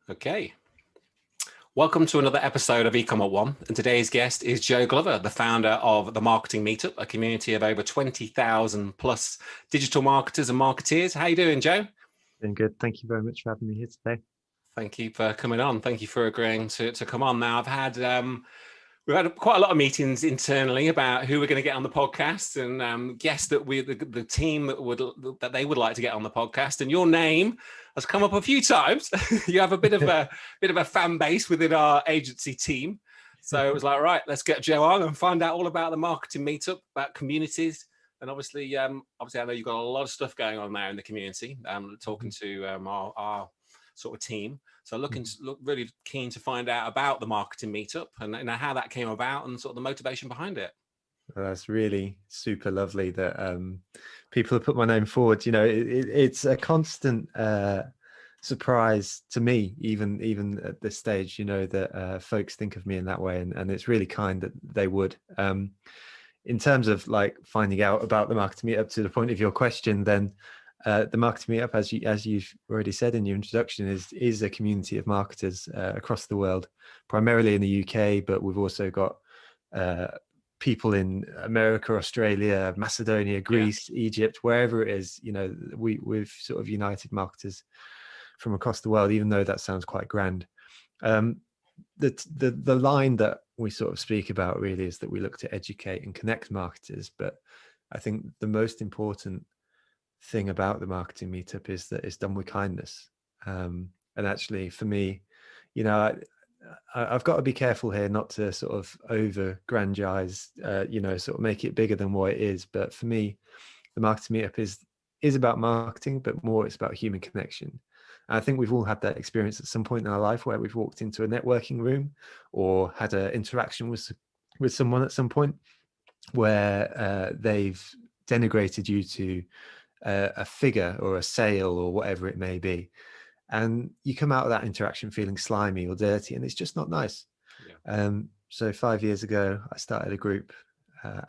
Okay. Welcome to another episode of ECommerce One. And today's guest is Joe Glover, the founder of the Marketing Meetup, a community of over 20,000 plus digital marketers and marketeers. How you doing, Joe? Doing good. Thank you very much for having me here today. Thank you for coming on. Thank you for agreeing to come on. Now, we've had quite a lot of meetings internally about who we're going to get on the podcast and guests that the team that they would like to get on the podcast. And your name has come up a few times. You have a bit of a fan base within our agency team. So it was like, right, let's get Joe on and find out all about the Marketing Meetup, about communities. And obviously, I know you've got a lot of stuff going on there in the community. Talking to our sort of team. So look really keen to find out about the Marketing Meetup and how that came about and sort of the motivation behind it. Well, that's really super lovely that people have put my name forward. You know, it's a constant surprise to me, even at this stage, you know, that folks think of me in that way. And it's really kind that they would. In terms of like finding out about the Marketing Meetup, to the point of your question, then the Marketing Meetup, as you've already said in your introduction, is a community of marketers across the world, primarily in the UK, but we've also got people in America, Australia, Macedonia, Greece, Egypt, wherever it is. You know, we've sort of united marketers from across the world, even though that sounds quite grand. The line that we sort of speak about really is that we look to educate and connect marketers, but I think the most important thing about the Marketing Meetup is that it's done with kindness. And actually, for me, you know, I've got to be careful here not to sort of over-grandize, you know, sort of make it bigger than what it is. But for me, the Marketing Meetup is about marketing, but more it's about human connection. And I think we've all had that experience at some point in our life where we've walked into a networking room or had an interaction with someone at some point where they've denigrated you to a figure or a sale or whatever it may be, and you come out of that interaction feeling slimy or dirty, and it's just not nice. So 5 years ago I started a group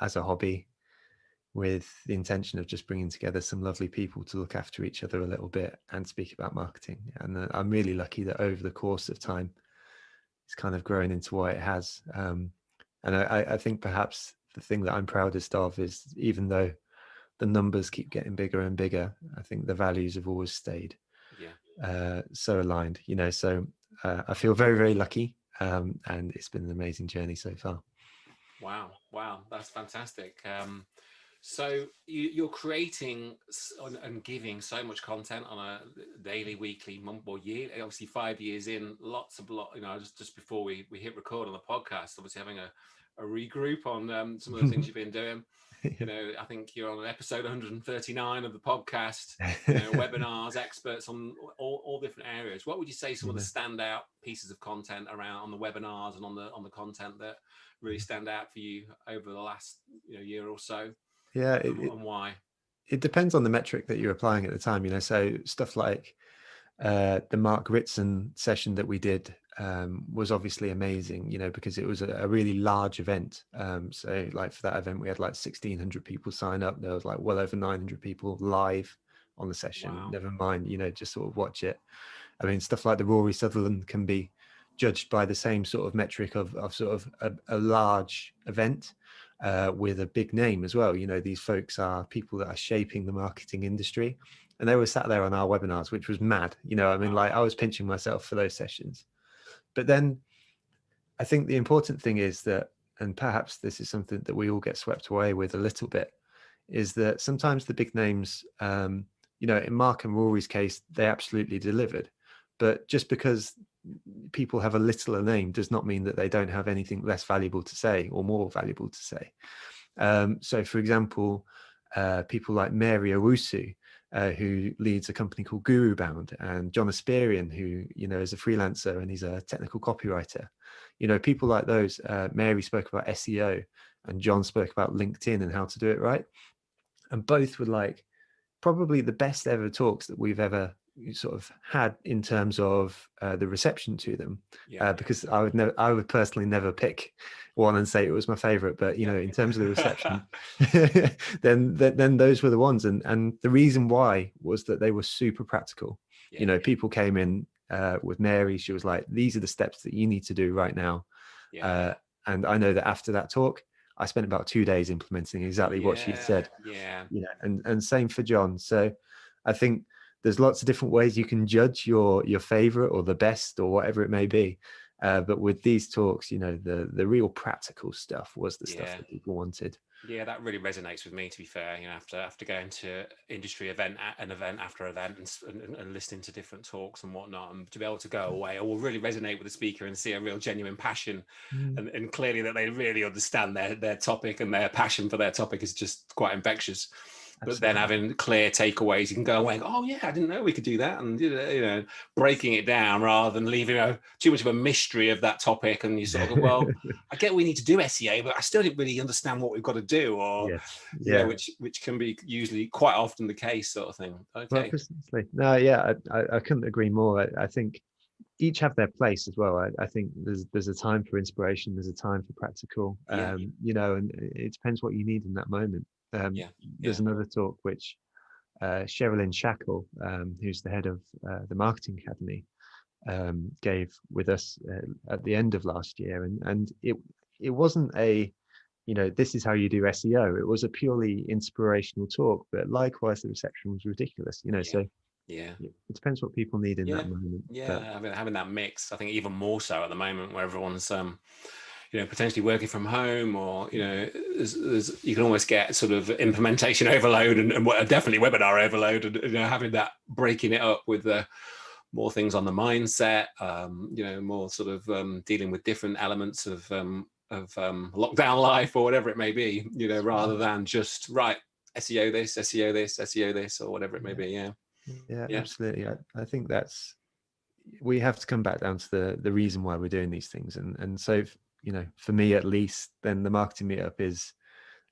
as a hobby with the intention of just bringing together some lovely people to look after each other a little bit and speak about marketing. And I'm really lucky that over the course of time it's kind of grown into what it has. And I think perhaps the thing that I'm proudest of is, even though the numbers keep getting bigger and bigger, I think the values have always stayed so aligned, you know. So I feel very, very lucky, and it's been an amazing journey so far. Wow, that's fantastic. So you're creating and giving so much content on a daily, weekly, month or year. Obviously 5 years in, you know, just before we hit record on the podcast, obviously having a regroup on some of the things you've been doing. You know, I think you're on episode 139 of the podcast, you know, webinars, experts on all different areas. What would you say some of the standout pieces of content around on the webinars and on the content that really stand out for you over the last year or so? And why? It depends on the metric that you're applying at the time, you know. So stuff like the Mark Ritzen session that we did was obviously amazing, you know, because it was a really large event. So like for that event, we had like 1,600 people sign up. There was like well over 900 people live on the session. Wow. Never mind, you know, just sort of watch it. I mean, stuff like the Rory Sutherland can be judged by the same sort of metric of sort of a large event with a big name as well. You know, these folks are people that are shaping the marketing industry. And they were sat there on our webinars, which was mad. You know, I mean, like I was pinching myself for those sessions. But then I think the important thing is that, and perhaps this is something that we all get swept away with a little bit, is that sometimes the big names, you know, in Mark and Rory's case, they absolutely delivered. But just because people have a littler name does not mean that they don't have anything less valuable to say or more valuable to say. So, for example, people like Mary Owusu, who leads a company called GuruBound, and John Asperian, who, you know, is a freelancer and he's a technical copywriter. You know, people like those. Mary spoke about SEO and John spoke about LinkedIn and how to do it right. And both were like probably the best ever talks that we've ever sort of had in terms of the reception to them. Because I would personally never pick one and say it was my favorite, but you know, in terms of the reception, then those were the ones. And the reason why was that they were super practical. You know, people came in with Mary. She was like, these are the steps that you need to do right now. Yeah. And I know that after that talk, I spent about 2 days implementing exactly what she said. Yeah. And same for John. So I think there's lots of different ways you can judge your favorite or the best or whatever it may be. But with these talks, the real practical stuff was the stuff that people wanted. Yeah, that really resonates with me, to be fair. After going to industry event after event and listening to different talks and whatnot, and to be able to go away, I will really resonate with the speaker and see a real genuine passion, and clearly that they really understand their topic, and their passion for their topic is just quite infectious. But then having clear takeaways, you can go away and go, oh yeah, I didn't know we could do that, and breaking it down rather than leaving too much of a mystery of that topic. And you sort of go, well, I get we need to do SEO, but I still didn't really understand what we've got to do, or which can be usually quite often the case, sort of thing. Okay. Well, precisely. No, yeah, I couldn't agree more. I think each have their place as well. I think there's a time for inspiration, there's a time for practical, and it depends what you need in that moment. There's another talk which Sherilyn Shackle, who's the head of the Marketing Academy, gave with us at the end of last year, and it wasn't a this is how you do SEO. It was a purely inspirational talk, but likewise the reception was ridiculous. So it depends what people need in that moment. Having that mix, I think even more so at the moment, where everyone's potentially working from home, or there's you can almost get sort of implementation overload and definitely webinar overload, and having that, breaking it up with the more things on the mindset, more sort of dealing with different elements of lockdown life or whatever it may be, rather than just SEO this, SEO this, SEO this, or whatever it may be. Yeah, absolutely. I think we have to come back down to the reason why we're doing these things, and so for me at least, then the Marketing Meetup is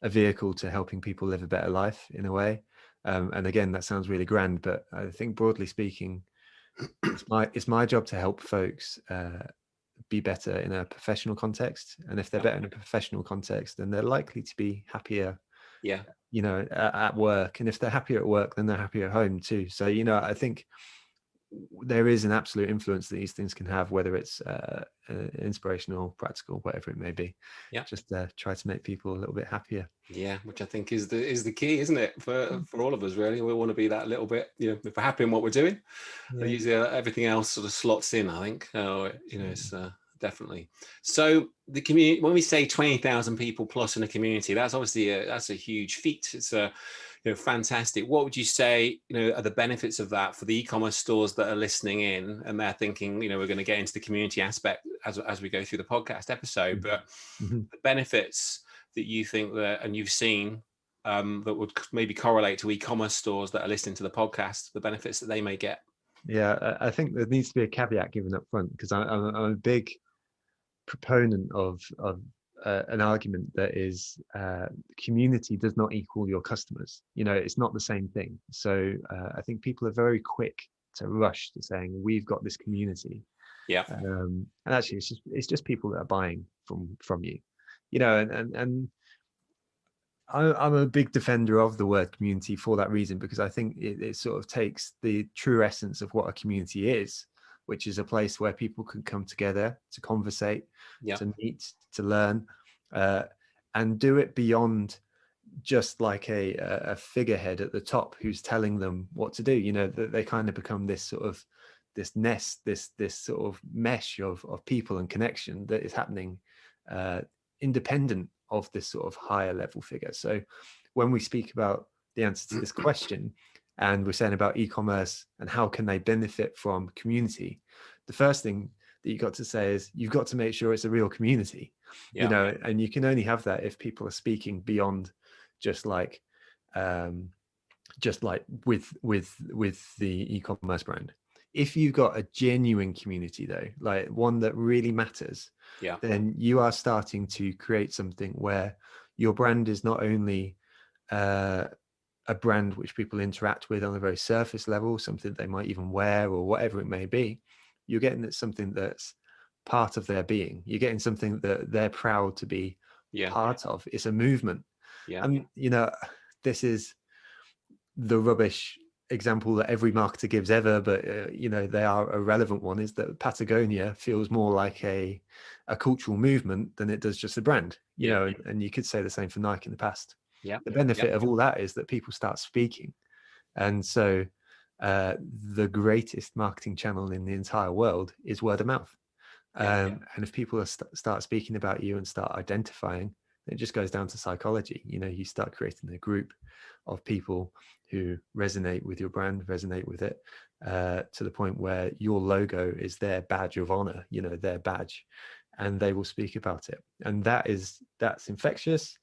a vehicle to helping people live a better life in a way. And again, that sounds really grand, but I think broadly speaking, it's my job to help folks be better in a professional context, and if they're better in a professional context, then they're likely to be happier at work, and if they're happier at work, then they're happier at home too. So I think there is an absolute influence that these things can have, whether it's inspirational, practical, whatever it may be. Just try to make people a little bit happier. Which I think is the key, isn't it, for all of us, really. We want to be that little bit, if we're happy in what we're doing, usually everything else sort of slots in, I think. It's definitely. So the community, when we say 20,000 people plus in a community, that's obviously that's a huge feat. It's fantastic. What would you say, are the benefits of that for the e-commerce stores that are listening in, and they're thinking, we're going to get into the community aspect as we go through the podcast episode, but the benefits that you think that, and you've seen, that would maybe correlate to e-commerce stores that are listening to the podcast, the benefits that they may get? Yeah, I think there needs to be a caveat given up front, because I'm a big proponent of an argument that is community does not equal your customers. It's not the same thing. So I think people are very quick to rush to saying we've got this community, and actually it's just people that are buying from you, and I'm a big defender of the word community for that reason, because I think it sort of takes the true essence of what a community is, which is a place where people can come together to conversate, to meet, to learn, and do it beyond just like a figurehead at the top who's telling them what to do. That they kind of become this sort of this nest, this sort of mesh of people and connection that is happening independent of this sort of higher level figure. So when we speak about the answer to this question, and we're saying about e-commerce and how can they benefit from community, the first thing that you got to say is you've got to make sure it's a real community. And you can only have that if people are speaking beyond just like with the e-commerce brand. If you've got a genuine community though, like one that really matters, then you are starting to create something where your brand is not only a brand which people interact with on a very surface level, something they might even wear or whatever it may be. You're getting something that's part of their being. You're getting something that they're proud to be part of. It's a movement. And this is the rubbish example that every marketer gives ever, but they are a relevant one, is that Patagonia feels more like a cultural movement than it does just a brand. And you could say the same for Nike in the past. The benefit of all that is that people start speaking, and so the greatest marketing channel in the entire world is word of mouth. And if people start speaking about you and start identifying, it just goes down to psychology. You start creating a group of people who resonate with your brand, resonate with it, to the point where your logo is their badge of honor, their badge, and they will speak about it. And that's infectious.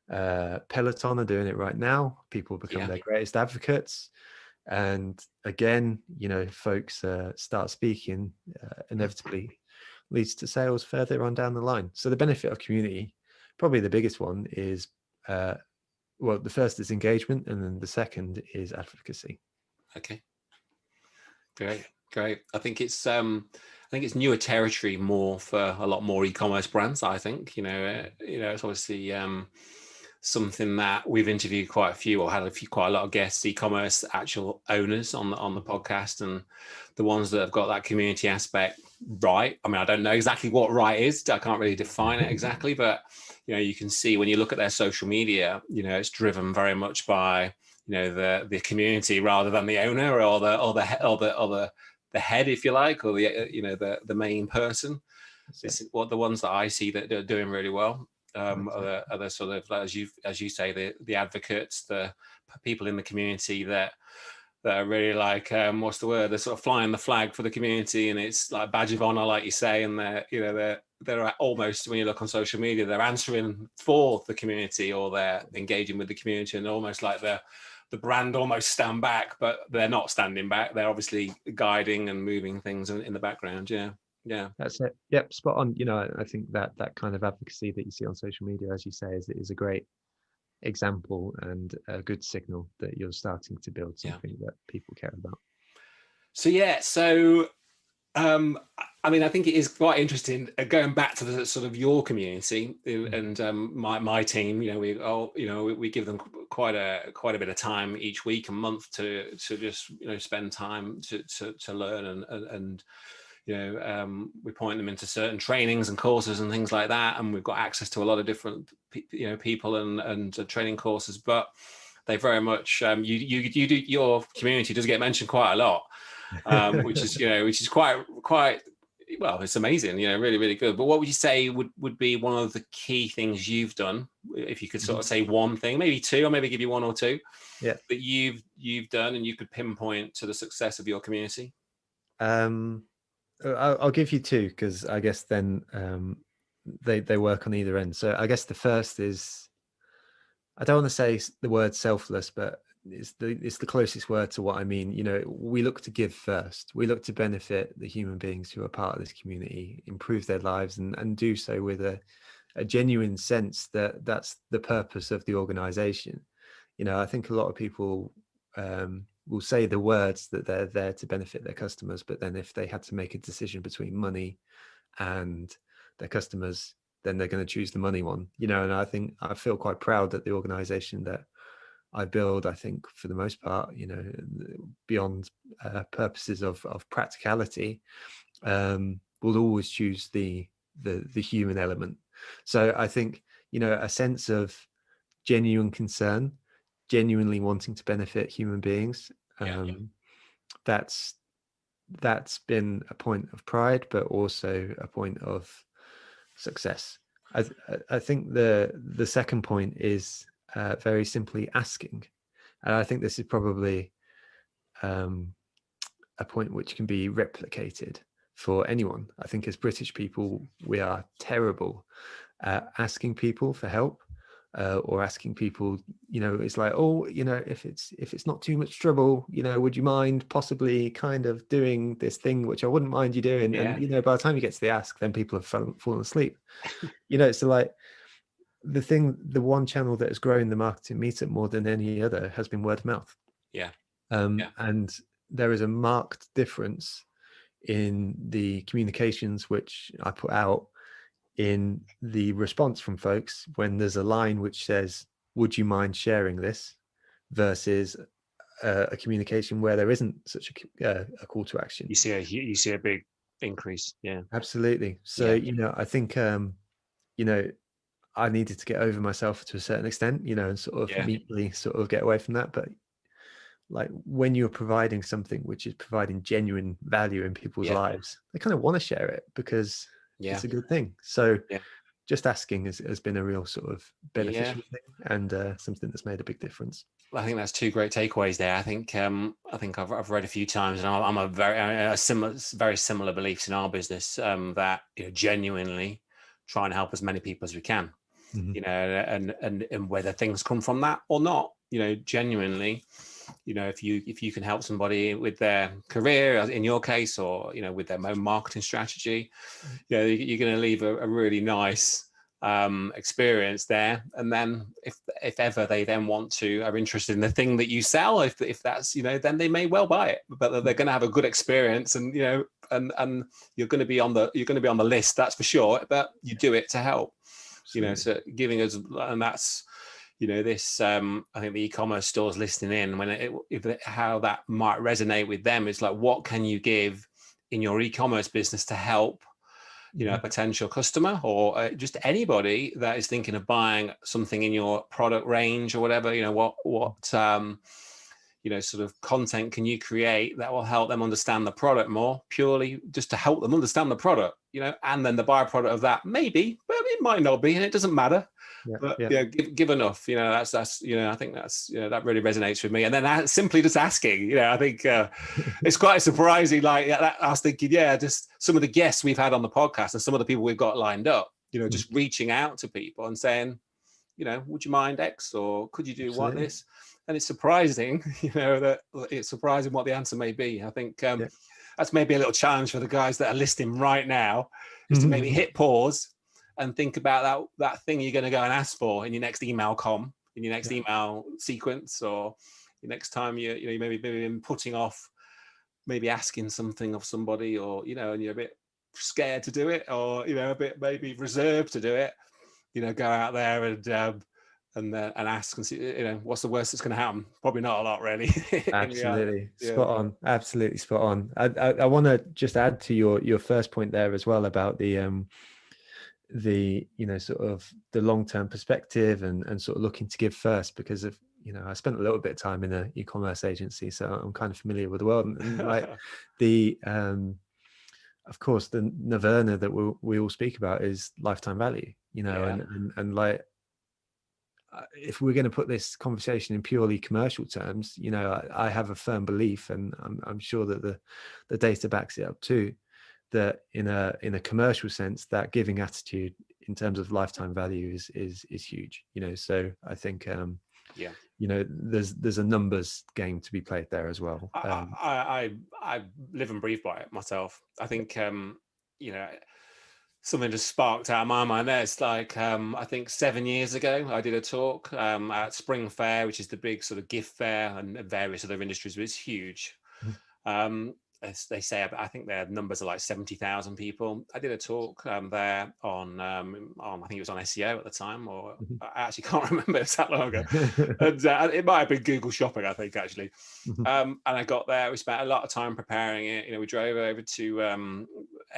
Peloton are doing it right now. People become their greatest advocates. And again, folks start speaking, inevitably leads to sales further on down the line. So the benefit of community, probably the biggest one, is well, the first is engagement, and then the second is advocacy. Okay, great. I think it's newer territory more for a lot more e-commerce brands. I think it's obviously something that we've interviewed quite a lot of guests, e-commerce actual owners on the podcast, and the ones that have got that community aspect right. I mean, I don't know exactly what right is. I can't really define it exactly, but you can see when you look at their social media, it's driven very much by the community rather than the owner or the head, if you like, or the main person. It's what the ones that I see that are doing really well. Are the sort of, as you say, the advocates, the people in the community that are really like, what's the word? They're sort of flying the flag for the community, and it's like badge of honor, like you say, and they're almost, when you look on social media, they're answering for the community, or they're engaging with the community, and almost like the brand almost stand back, but they're not standing back. They're obviously guiding and moving things in the background. Yeah, that's it. Yep, spot on. I think that kind of advocacy that you see on social media, as you say, is a great example and a good signal that you're starting to build something that people care about. So I mean, I think it is quite interesting going back to the sort of your community and my team. We give them quite a bit of time each week and month to just spend time to learn and we point them into certain trainings and courses and things like that, and we've got access to a lot of different people and training courses. But they very much you do, your community does get mentioned quite a lot, which is quite well, it's amazing, really, really good. But what would you say would be one of the key things you've done, if you could sort of say one thing, maybe two, or maybe give you one or two, that you've done and you could pinpoint to the success of your community? I'll give you two, because I guess then they work on either end. So I guess the first is, I don't want to say the word selfless, but it's the closest word to what I mean. We look to give first. We look to benefit the human beings who are part of this community, improve their lives, and do so with a genuine sense that that's the purpose of the organization. I think a lot of people will say the words that they're there to benefit their customers, but then if they had to make a decision between money and their customers, then they're going to choose the money one. And I feel quite proud that the organization that I build, I think for the most part, beyond purposes of practicality, will always choose the human element. So I think a sense of genuine concern, genuinely wanting to benefit human beings, that's been a point of pride, but also a point of success. I think the second point is very simply asking, and I think this is probably a point which can be replicated for anyone. I think as British people, we are terrible at asking people for help, or asking people, it's like, if it's not too much trouble, would you mind possibly kind of doing this thing which I wouldn't mind you doing? And by the time you get to the ask, then people have fallen asleep. So like the one channel that has grown the Marketing Meetup more than any other has been word of mouth. And there is a marked difference in the communications which I put out, in the response from folks when there's a line which says, would you mind sharing this, versus a communication where there isn't such a call to action. You see a big increase. Yeah. Absolutely. So, Yeah. I think, I needed to get over myself to a certain extent, and sort of Yeah. meekly sort of get away from that. But like when you're providing something which is providing genuine value in people's Yeah. lives, they kind of want to share it because Yeah. it's a good thing. So Yeah. just asking has been a real sort of Yeah. beneficial thing, and something that's made a big difference. I think that's two great takeaways there. I think I've read a few times, and I'm a very similar beliefs in our business, that genuinely try and help as many people as we can, Mhm. and whether things come from that or not, genuinely, if you can help somebody with their career, as in your case, or with their own marketing strategy, you're going to leave a really nice experience there. And then if ever they then are interested in the thing that you sell, if that's then they may well buy it, but they're going to have a good experience, and and you're going to be on the list, that's for sure, but you do it to help. Absolutely. So giving us, and that's this, I think the e-commerce stores listening in, how that might resonate with them is like, what can you give in your e-commerce business to help a potential customer, or just anybody that is thinking of buying something in your product range or whatever. What sort of content can you create that will help them understand the product more, purely just to help them understand the product, and then the byproduct of that maybe, but it might not be, and it doesn't matter. But give enough. That's I think that's that really resonates with me. And then simply just asking. I think it's quite surprising. Like I was thinking, just some of the guests we've had on the podcast and some of the people we've got lined up. Just reaching out to people and saying, would you mind X, or could you do what this? And it's surprising, that it's surprising what the answer may be. I think that's maybe a little challenge for the guys that are listening right now, is to maybe hit pause and think about that thing you're going to go and ask for in your next email email sequence, or your next time you maybe been putting off maybe asking something of somebody, or and you're a bit scared to do it, or a bit maybe reserved to do it. Go out there and ask and see, what's the worst that's going to happen? Probably not a lot, really. Absolutely. Spot on. Absolutely spot on. I want to just add to your first point there as well about the sort of the long-term perspective and sort of looking to give first, because of I spent a little bit of time in an e-commerce agency, so I'm kind of familiar with the world, and like the of course the nirvana that we all speak about is lifetime value, and like, if we're going to put this conversation in purely commercial terms, I have a firm belief, and I'm sure that the data backs it up too, that in a commercial sense, that giving attitude in terms of lifetime value is huge. So I think there's a numbers game to be played there as well. I live and breathe by it myself. I think something just sparked out of my mind there. It's like, I think 7 years ago, I did a talk at Spring Fair, which is the big sort of gift fair, and various other industries, but it's huge. As they say, I think their numbers are like 70,000 people. I did a talk there on I think it was on SEO at the time, or I actually can't remember, it's that long ago. And it might have been Google Shopping, I think, actually. And I got there, we spent a lot of time preparing it. We drove over to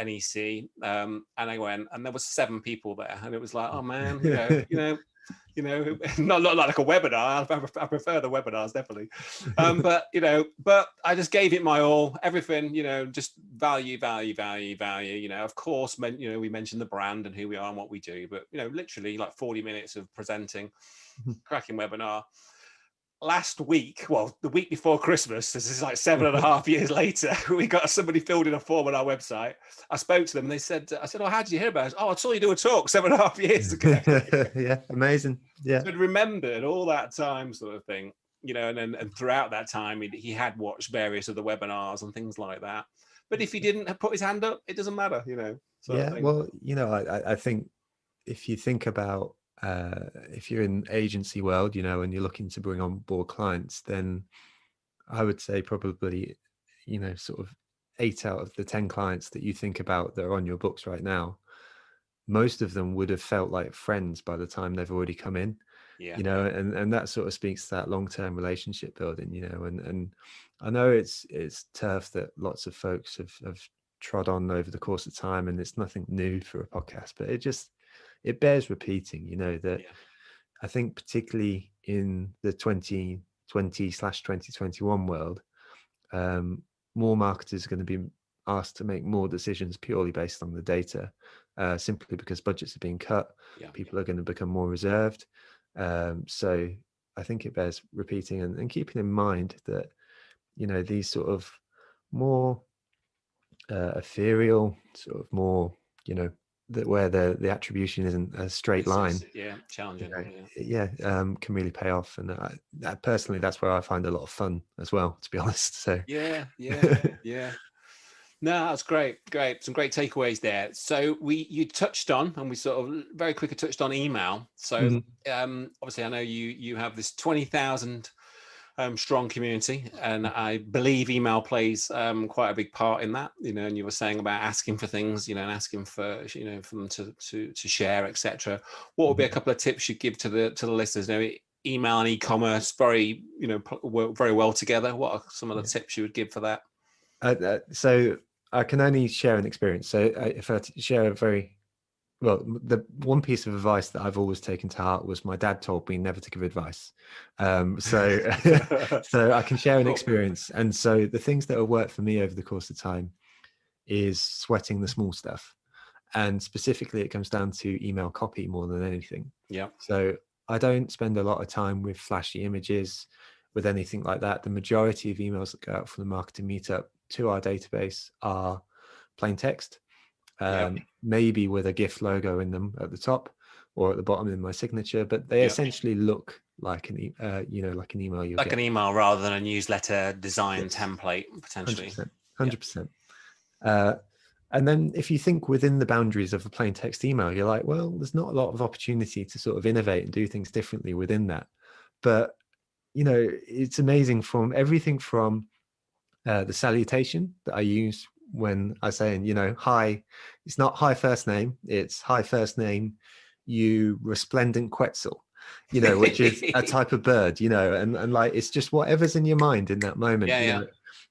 NEC, and I went, and there was 7 people there, and it was like, oh man, not like a webinar. I prefer the webinars, definitely. But I just gave it my all, everything, just value. Of course, we mentioned the brand and who we are and what we do, but literally like 40 minutes of presenting, cracking webinar. Last week, well, the week before Christmas, this is like 7.5 years later, we got somebody filled in a form on our website. I spoke to them and they said, I said, oh, how did you hear about it? Oh, I saw you do a talk 7.5 years ago. Yeah, amazing. Yeah. So I'd remembered all that time, sort of thing, and throughout that time, he had watched various other webinars and things like that. But if he didn't have put his hand up, it doesn't matter, Well, I think if you think about, if you're in agency world, and you're looking to bring on board clients, then I would say probably, sort of 8 out of the 10 clients that you think about that are on your books right now, most of them would have felt like friends by the time they've already come in. Yeah. you know, and that sort of speaks to that long-term relationship building, you know, and I know it's turf that lots of folks have trod on over the course of time, and it's nothing new for a podcast, but it bears repeating, you know, that Yeah. I think particularly in the 2020/2021 world, more marketers are going to be asked to make more decisions purely based on the data, simply because budgets are being cut. Yeah. People are going to become more reserved. So I think it bears repeating and keeping in mind that, you know, these sort of more ethereal, sort of more, you know, that where the attribution isn't a straight line, Yeah, you challenging. know, Yeah. can really pay off. And personally, that's where I find a lot of fun as well, to be honest. So Yeah. Yeah. No, that's great. Some great takeaways there. So you touched on, and we sort of very quickly touched on email. So Mhm. obviously, I know you have this 20,000 strong community, and I believe email plays quite a big part in that. You know, and you were saying about asking for things, you know, and asking for, you know, for them to share, etc. What would be a couple of tips you'd give to the listeners? You know, email and e-commerce very, you know, work very well together. What are some of the tips you would give for that? So I can only share an experience. So if I share a very well, the one piece of advice that I've always taken to heart was my dad told me never to give advice. So so I can share an Cool. experience. And so the things that have worked for me over the course of time is sweating the small stuff. And specifically, it comes down to email copy more than anything. Yeah. So I don't spend a lot of time with flashy images, with anything like that. The majority of emails that go out from the Marketing Meetup to our database are plain text, Yeah. maybe with a GIF logo in them at the top or at the bottom in my signature, but they Yeah. essentially look like you know, like an email you'll Like get. an email rather than a newsletter design Yes, template, potentially. 100%, Yeah. 100%. And then if you think within the boundaries of a plain text email, you're like, well, there's not a lot of opportunity to sort of innovate and do things differently within that. But, you know, it's amazing from everything from the salutation that I use when I say, you know, hi, it's not hi first name, it's hi first name, you resplendent quetzal, you know, which is a type of bird, you know, and like, it's just whatever's in your mind in that moment, Yeah. you Yeah. know.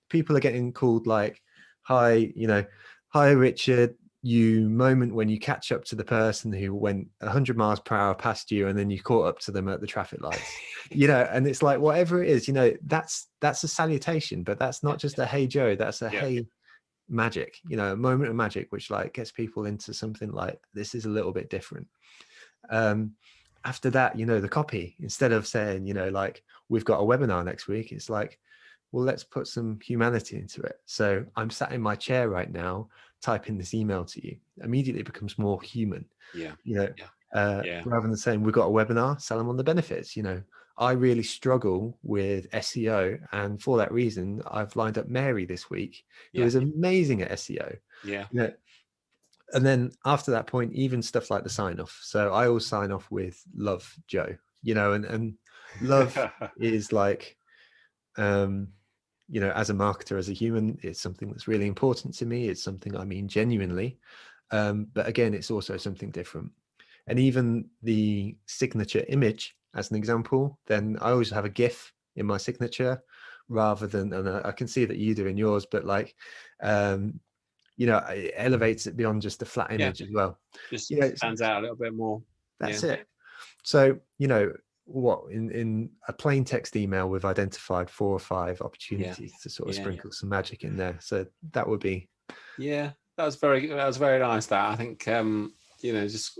People are getting called like, hi, you know, hi, Richard, you moment when you catch up to the person who went 100 miles per hour past you and then you caught up to them at the traffic lights, you know. And it's like, whatever it is, you know, that's a salutation, but that's not just a hey Joe, that's a Yeah. hey magic, you know, a moment of magic, which like gets people into something like, this is a little bit different. After that, you know, the copy, instead of saying, you know, like, we've got a webinar next week, it's like, well, let's put some humanity into it. So I'm sat in my chair right now typing this email to you. Immediately it becomes more human, Yeah. you know. Yeah. Rather than saying we've got a webinar, sell them on the benefits. You know, I really struggle with SEO, and for that reason, I've lined up Mary this week, who Yeah. is amazing at SEO. Yeah. You know, and then after that point, even stuff like the sign off. So I always sign off with love, Joe. You know, and love is like, you know, as a marketer, as a human, it's something that's really important to me. It's something I mean genuinely. But again, it's also something different. And even the signature image, as an example, then I always have a GIF in my signature rather than, and I can see that you do in yours, but like, you know, it elevates it beyond just a flat Yeah. image as well. Just You know, stands out a little bit more. that's Yeah. it. So, you know, what in a plain text email, we've identified 4 or 5 Yeah. opportunities to sort of Yeah. sprinkle some magic in there. So that would be, Yeah. That was very nice. That, I think, you know, just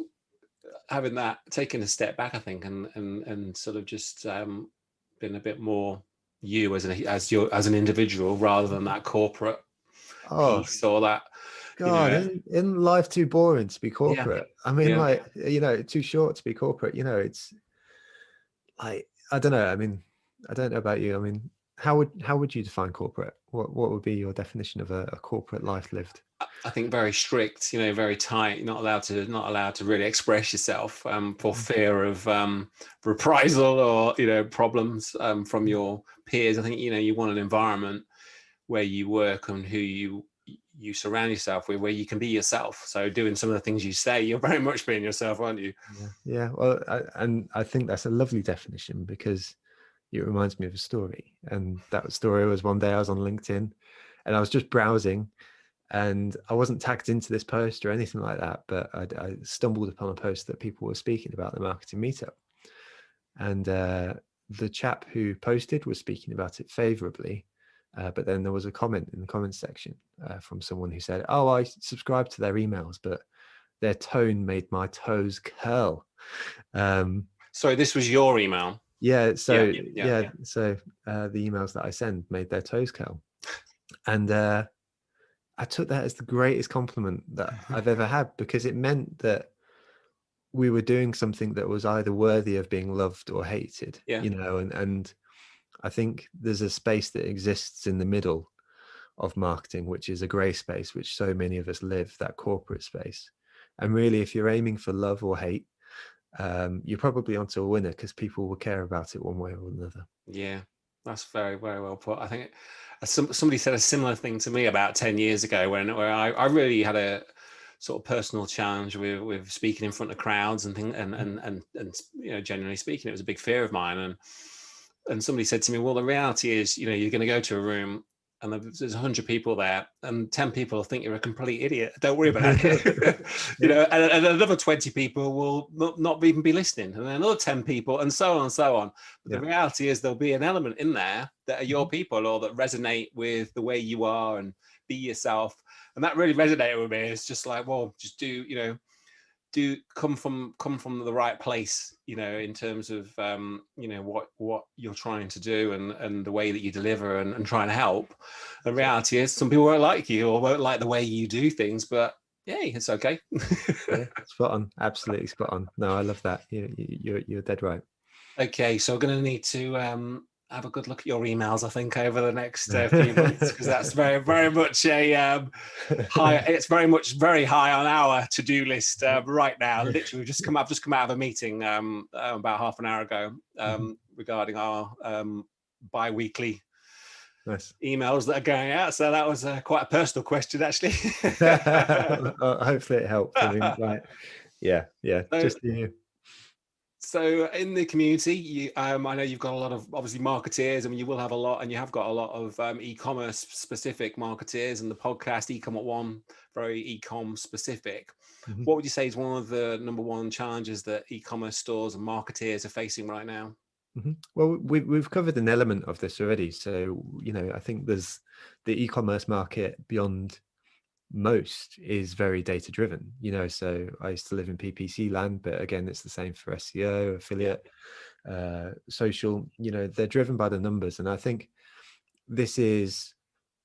having that, taking a step back, I think, and sort of just being a bit more you as an individual rather than that corporate oh piece or that, you God, know. isn't life too boring to be Yeah. corporate? I mean, Yeah. like, you know, too short to be corporate. You know, it's like, I don't know. I mean, I don't know about you. I mean, how would you define corporate? What would be your definition of a corporate life lived? I think very strict, you know, very tight. You're not allowed to really express yourself for fear of reprisal or, you know, problems from your peers. I think, you know, you want an environment where you work and who you you surround yourself with, where you can be yourself. So doing some of the things you say, you're very much being yourself, aren't you? Yeah. Well, and I think that's a lovely definition, because it reminds me of a story. And that story was, one day I was on LinkedIn and I was just browsing, and I wasn't tagged into this post or anything like that, but I stumbled upon a post that people were speaking about the Marketing Meetup. And the chap who posted was speaking about it favorably. But then there was a comment in the comments section from someone who said, "Oh, I subscribed to their emails, but their tone made my toes curl." Sorry, this was your email. Yeah. So Yeah. So the emails that I send made their toes curl, and I took that as the greatest compliment that I've ever had, because it meant that we were doing something that was either worthy of being loved or hated. Yeah. And I think there's a space that exists in the middle of marketing, which is a gray space, which so many of us live, that corporate space. And really, if you're aiming for love or hate, you're probably onto a winner, because people will care about it one way or another. Yeah, that's very, very well put. I think somebody said a similar thing to me about 10 years ago, where I really had a sort of personal challenge with speaking in front of crowds and things, and generally speaking, it was a big fear of mine. And somebody said to me, well, the reality is, you're going to go to a room and there's 100 people there, and 10 people think you're a complete idiot. Don't worry about it. And another 20 people will not even be listening, and then another 10 people, and so on and so on. But the reality is, there'll be an element in there that are your people, or that resonate with the way you are, and be yourself. And that really resonated with me. It's just like, well, just do come from the right place, in terms of what you're trying to do, and the way that you deliver, and try and help. The reality is, some people won't like you, or won't like the way you do things, but hey, it's okay. Yeah, spot on. Absolutely spot on. No, I love that. You're dead right. Okay, so we're going to need to have a good look at your emails, I think, over the next few months, because that's very, very much a high. It's very high on our to-do list right now. Literally, I've just come out of a meeting about half an hour ago regarding our bi-weekly emails that are going out. So that was quite a personal question, actually. Hopefully it helped. I mean, yeah. So, just you. So in the community, I know you've got a lot of, obviously, marketeers. I mean, you will have a lot, and you have got a lot of e-commerce specific marketeers, and the podcast Ecom at One, very e-com specific. What would you say is one of the number one challenges that e-commerce stores and marketeers are facing right now? Well, we've covered an element of this already. So, I think there's the e-commerce market beyond most is very data driven. So I used to live in PPC land, but again, it's the same for SEO, affiliate, social. They're driven by the numbers, and I think this is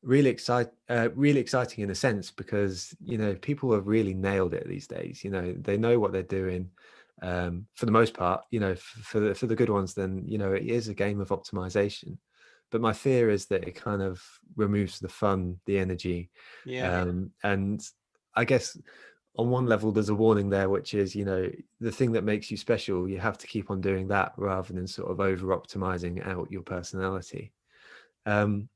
really exciting in a sense, because people have really nailed it these days. They know what they're doing, for the most part. For the good ones, then it is a game of optimization. But my fear is that it kind of removes the fun, the energy. And I guess on one level there's a warning there, which is the thing that makes you special, you have to keep on doing that, rather than sort of over optimizing out your personality. And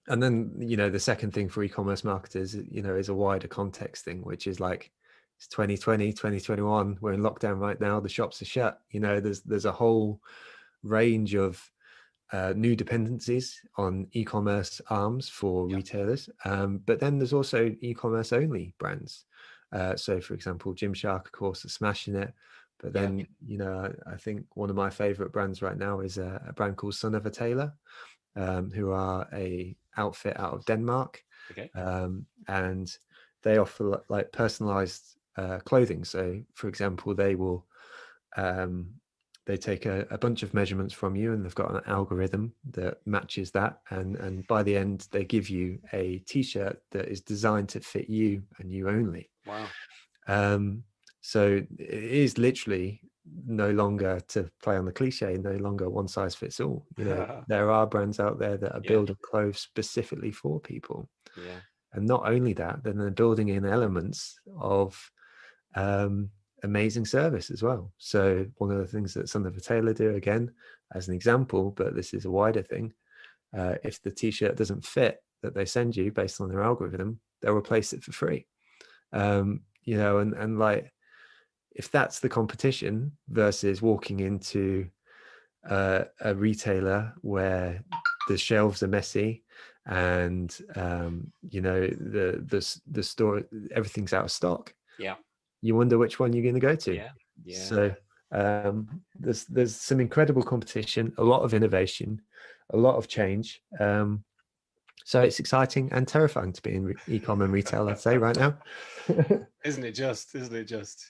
then, the second thing for e-commerce marketers, is a wider context thing, which is like, it's 2020, 2021. We're in lockdown right now. The shops are shut. There's a whole range of new dependencies on e-commerce arms for retailers. But then there's also e-commerce only brands. So, for example, Gymshark, of course, are smashing it. But then, I think one of my favorite brands right now is a brand called Son of a Tailor, who are a outfit out of Denmark. And they offer like personalized clothing. So, for example, they take a bunch of measurements from you, and they've got an algorithm that matches that. And by the end, they give you a t-shirt that is designed to fit you and you only. Wow. So it is literally no longer, to play on the cliche, no longer one size fits all. There are brands out there that are building clothes specifically for people. And not only that, then they're building in elements of amazing service as well. So one of the things that Son of a Tailor do, again, as an example, but this is a wider thing, if the t-shirt doesn't fit, that they send you based on their algorithm, they'll replace it for free. And like, if that's the competition versus walking into a retailer where the shelves are messy and the store, everything's out of stock, you wonder which one you're going to go to. So there's some incredible competition, a lot of innovation, a lot of change. So it's exciting and terrifying to be in e-com and retail, I'd say, right now. Isn't it just?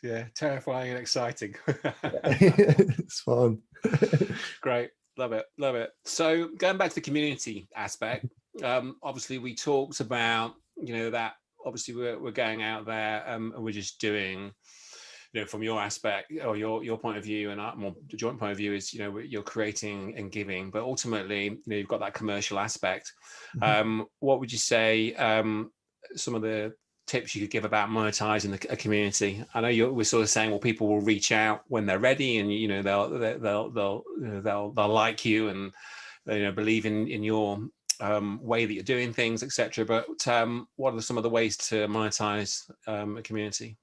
Yeah, terrifying and exciting. It's fun. Great. Love it. So going back to the community aspect, obviously we talked about, that obviously we're going out there and we're just doing, from your aspect or your point of view and our more joint point of view is, you're creating and giving, but ultimately, you've got that commercial aspect. What would you say some of the tips you could give about monetizing a community? I know we're sort of saying, well, people will reach out when they're ready, and they'll like you and believe in your way that you're doing things, etc. But what are some of the ways to monetize a community?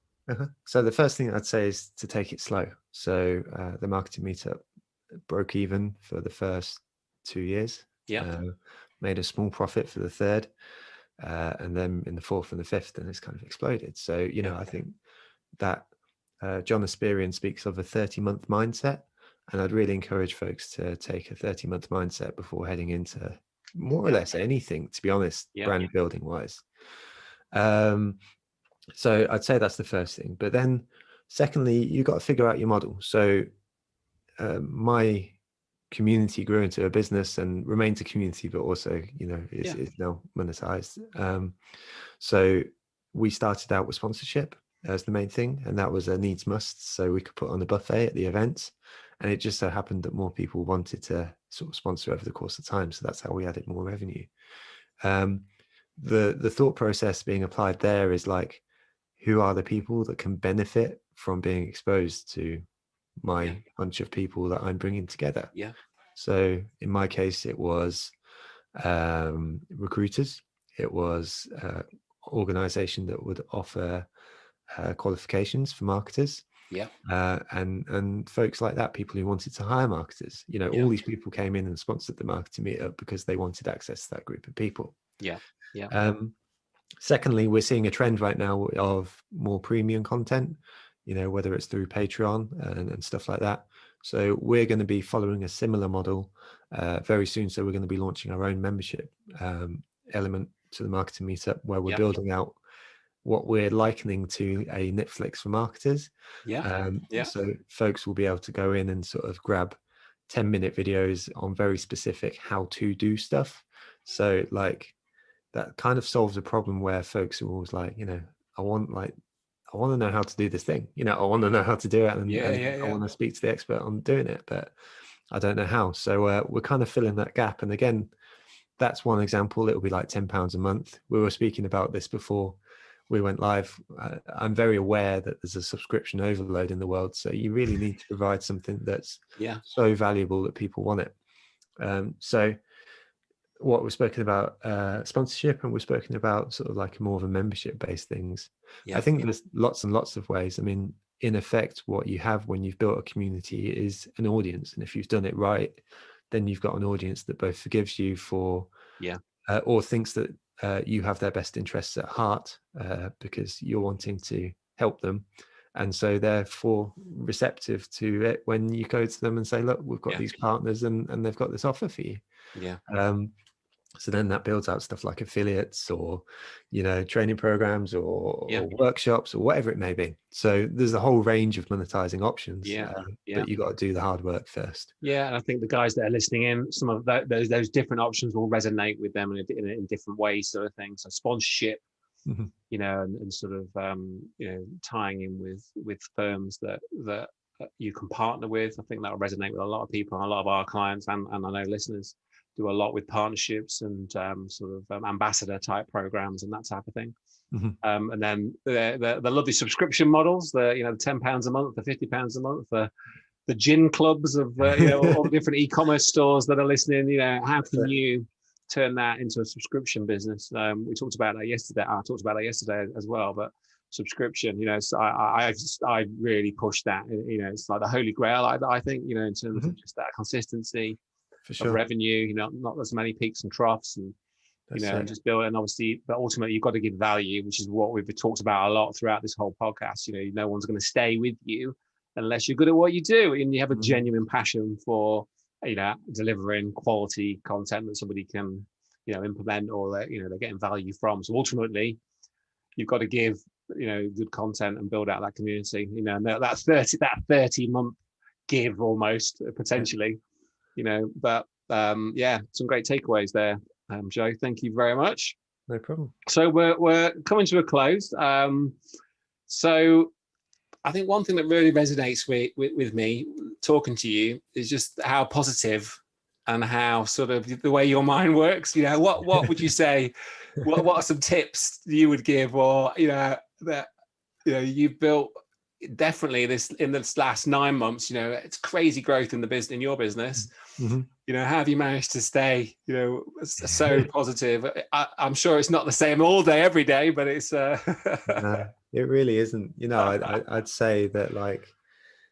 So the first thing I'd say is to take it slow. So the Marketing Meetup broke even for the first 2 years. Made a small profit for the third. And then in the fourth and the fifth, and it's kind of exploded. So, I think that John Asperian speaks of a 30-month mindset. And I'd really encourage folks to take a 30-month mindset before heading into more or less anything, to be honest, brand building wise. So I'd say that's the first thing. But then secondly, you've got to figure out your model. So my community grew into a business and remains a community, but also, is now monetized. So we started out with sponsorship as the main thing, and that was a needs must. So we could put on a buffet at the events, and it just so happened that more people wanted to sort of sponsor over the course of time. So that's how we added more revenue. The thought process being applied there is like, who are the people that can benefit from being exposed to my bunch of people that I'm bringing together? So in my case, it was recruiters. It was organization that would offer qualifications for marketers. And folks like that, people who wanted to hire marketers. All these people came in and sponsored the Marketing Meetup because they wanted access to that group of people. Secondly, we're seeing a trend right now of more premium content, whether it's through Patreon and stuff like that. So we're going to be following a similar model very soon. So we're going to be launching our own membership element to the Marketing Meetup, where we're building out what we're likening to a Netflix for marketers. So folks will be able to go in and sort of grab 10-minute videos on very specific how to do stuff. So like that kind of solves a problem where folks are always like, I want to know how to do this thing. I want to know how to do it, and I want to speak to the expert on doing it, but I don't know how. So we're kind of filling that gap. And again, that's one example. It'll be like £10 a month. We were speaking about this before we went live. I'm very aware that there's a subscription overload in the world. So you really need to provide something that's so valuable that people want it. So what we've spoken about sponsorship, and we've spoken about sort of like more of a membership based things. I think there's lots and lots of ways. I mean, in effect, what you have when you've built a community is an audience. And if you've done it right, then you've got an audience that both forgives you for or thinks that you have their best interests at heart because you're wanting to help them. And so therefore receptive to it when you go to them and say, look, we've got these partners and they've got this offer for you. So then that builds out stuff like affiliates or, training programs or workshops or whatever it may be. So there's a whole range of monetizing options, but you've got to do the hard work first. And I think the guys that are listening in, some of those different options will resonate with them in different ways, sort of thing. So sponsorship, and sort of, tying in with firms that you can partner with. I think that will resonate with a lot of people, and a lot of our clients, and I know listeners do a lot with partnerships and sort of ambassador type programs and that type of thing. And then the lovely subscription models, the £10 a month, the £50 a month, the gin clubs of all the different e-commerce stores that are listening. How can you turn that into a subscription business. We talked about that yesterday. I talked about that yesterday as well, but subscription, so I really push that. It's like the holy grail, I think, in terms of just that consistency For sure. of revenue, not as many peaks and troughs, and and just build it. And obviously, but ultimately you've got to give value, which is what we've talked about a lot throughout this whole podcast. No one's going to stay with you unless you're good at what you do and you have a genuine passion for delivering quality content that somebody can implement, or that they're getting value from. So ultimately you've got to give good content and build out that community. And that 30-month give almost potentially. But some great takeaways there, Joe. Thank you very much. No problem. So we're coming to a close. So I think one thing that really resonates with me talking to you is just how positive and how sort of the way your mind works. What would you say? what are some tips you would give, or that you've built definitely in this last 9 months? It's crazy growth in your business. How have you managed to stay so positive? I'm sure it's not the same all day every day, but it's no, it really isn't. I'd say that,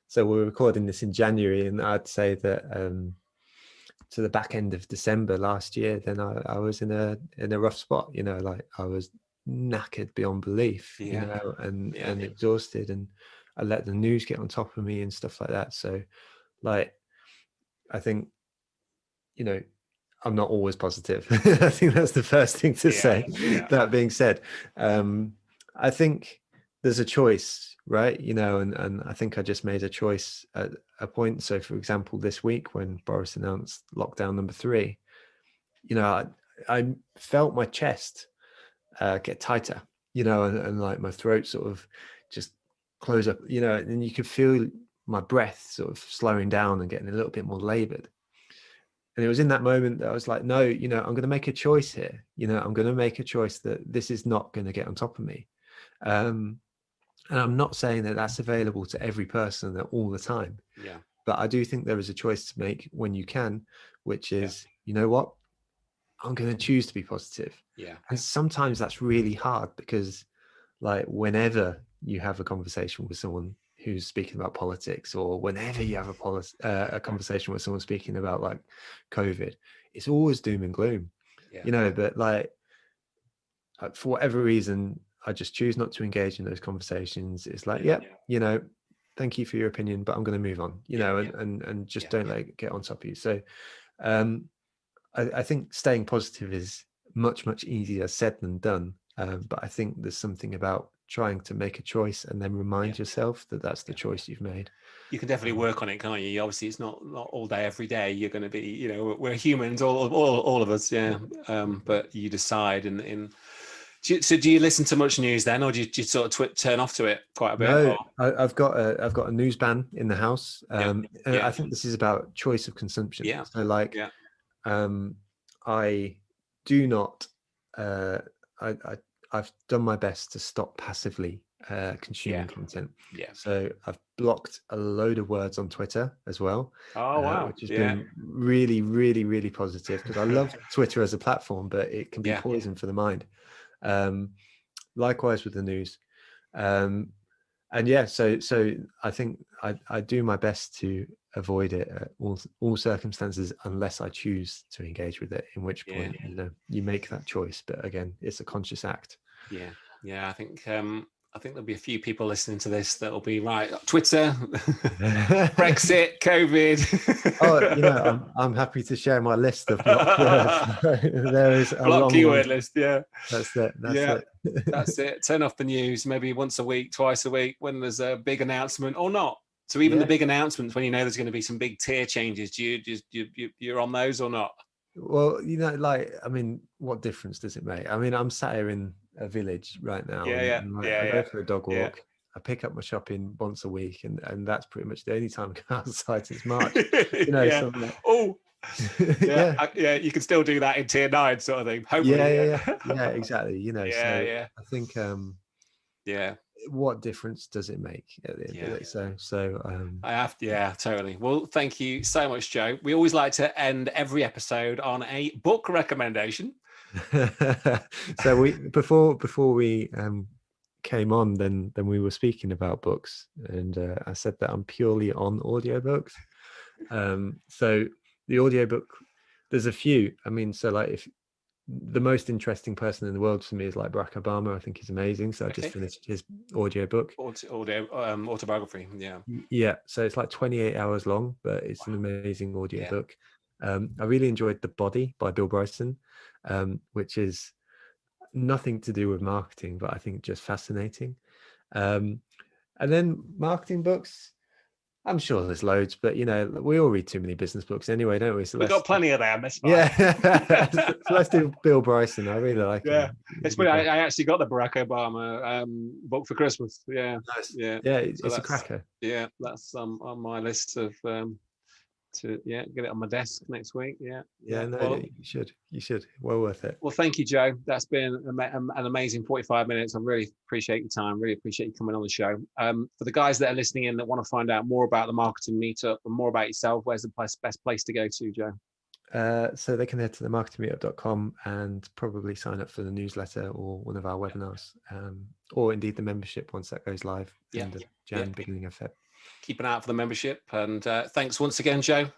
so we're recording this in January, and I'd say that to the back end of December last year, then I was in a rough spot. I was knackered beyond belief, and exhausted, and I let the news get on top of me and stuff like that. So I think I'm not always positive. I think that's the first thing to say. That being said, I think there's a choice, right? And I think I just made a choice at a point. So for example, this week when Boris announced lockdown number 3, I felt my chest get tighter, and like my throat sort of just close up, and you could feel my breath sort of slowing down and getting a little bit more labored. And it was in that moment that I was like, no, I'm going to make a choice here. I'm going to make a choice that this is not going to get on top of me. And I'm not saying that that's available to every person all the time. Yeah. But I do think there is a choice to make when you can, which is, you know what? I'm going to choose to be positive. Yeah. And sometimes that's really hard because whenever you have a conversation with someone who's speaking about politics, or whenever you have a conversation with someone speaking about COVID, it's always doom and gloom, but for whatever reason, I just choose not to engage in those conversations. It's thank you for your opinion, but I'm going to move on, and just don't let it get on top of you. So I think staying positive is much, much easier said than done. But I think there's something about trying to make a choice and then remind yourself that that's the choice you've made. You can definitely work on it, can't you? Obviously, it's not all day, every day. You're going to be, we're humans, all of us, but you decide. So do you listen to much news then, or do you sort of turn off to it quite a bit? No, I've got a news ban in the house. I think this is about choice of consumption. Yeah. So I do not. I've done my best to stop passively consuming content. Yeah. So I've blocked a load of words on Twitter as well. Oh wow! Which has been really, really, really positive, because I love Twitter as a platform, but it can be poison for the mind. Likewise with the news. So I think I do my best to avoid it at all circumstances, unless I choose to engage with it, in which point you make that choice. But again, it's a conscious act. I think there'll be a few people listening to this that'll be right. Twitter, Brexit, COVID. I'm happy to share my list of blocked words. There is a long keyword list. That's it. That's it. Turn off the news maybe once a week, twice a week, when there's a big announcement or not. So even the big announcements, when there's going to be some big tier changes, do you're on those or not? Well, what difference does it make? I'm sat here in a village right now. I go for a dog walk. I pick up my shopping once a week, and that's pretty much the only time I go outside since March. You can still do that in tier 9 sort of thing. Hopefully. Exactly. I think what difference does it make at the end of it? I have to, yeah, totally. Well, thank you so much, Joe. We always like to end every episode on a book recommendation. So before we came on, then we were speaking about books, and I said that I'm purely on audiobooks. So the audiobook, there's a few. I mean, so like, if the most interesting person in the world for me is like Barack Obama, I think he's amazing. So I just finished his audiobook. Autobiography, yeah. Yeah, so it's like 28 hours long, but it's an amazing audiobook. I really enjoyed The Body by Bill Bryson, which is nothing to do with marketing, but I think just fascinating. And then marketing books, I'm sure there's loads, but you know, we all read too many business books anyway, don't we? So we've got plenty of them. That's fine. Yeah. So let's do Bill Bryson. I really like him. It's funny. I actually got the Barack Obama book for Christmas. Yeah. Nice. Yeah. It's a cracker. Yeah, that's on my list of to get it on my desk next week. Yeah. Well, you should. Well worth it. Well, thank you, Joe. That's been an amazing 45 minutes. I really appreciate your time. Really appreciate you coming on the show. For the guys that are listening in that want to find out more about the Marketing Meetup and more about yourself, where's the best place to go to, Joe? So they can head to the marketingmeetup.com and probably sign up for the newsletter or one of our webinars, or indeed the membership once that goes live end of Jan, beginning of Feb. Keep an eye out for the membership. And thanks once again, Joe.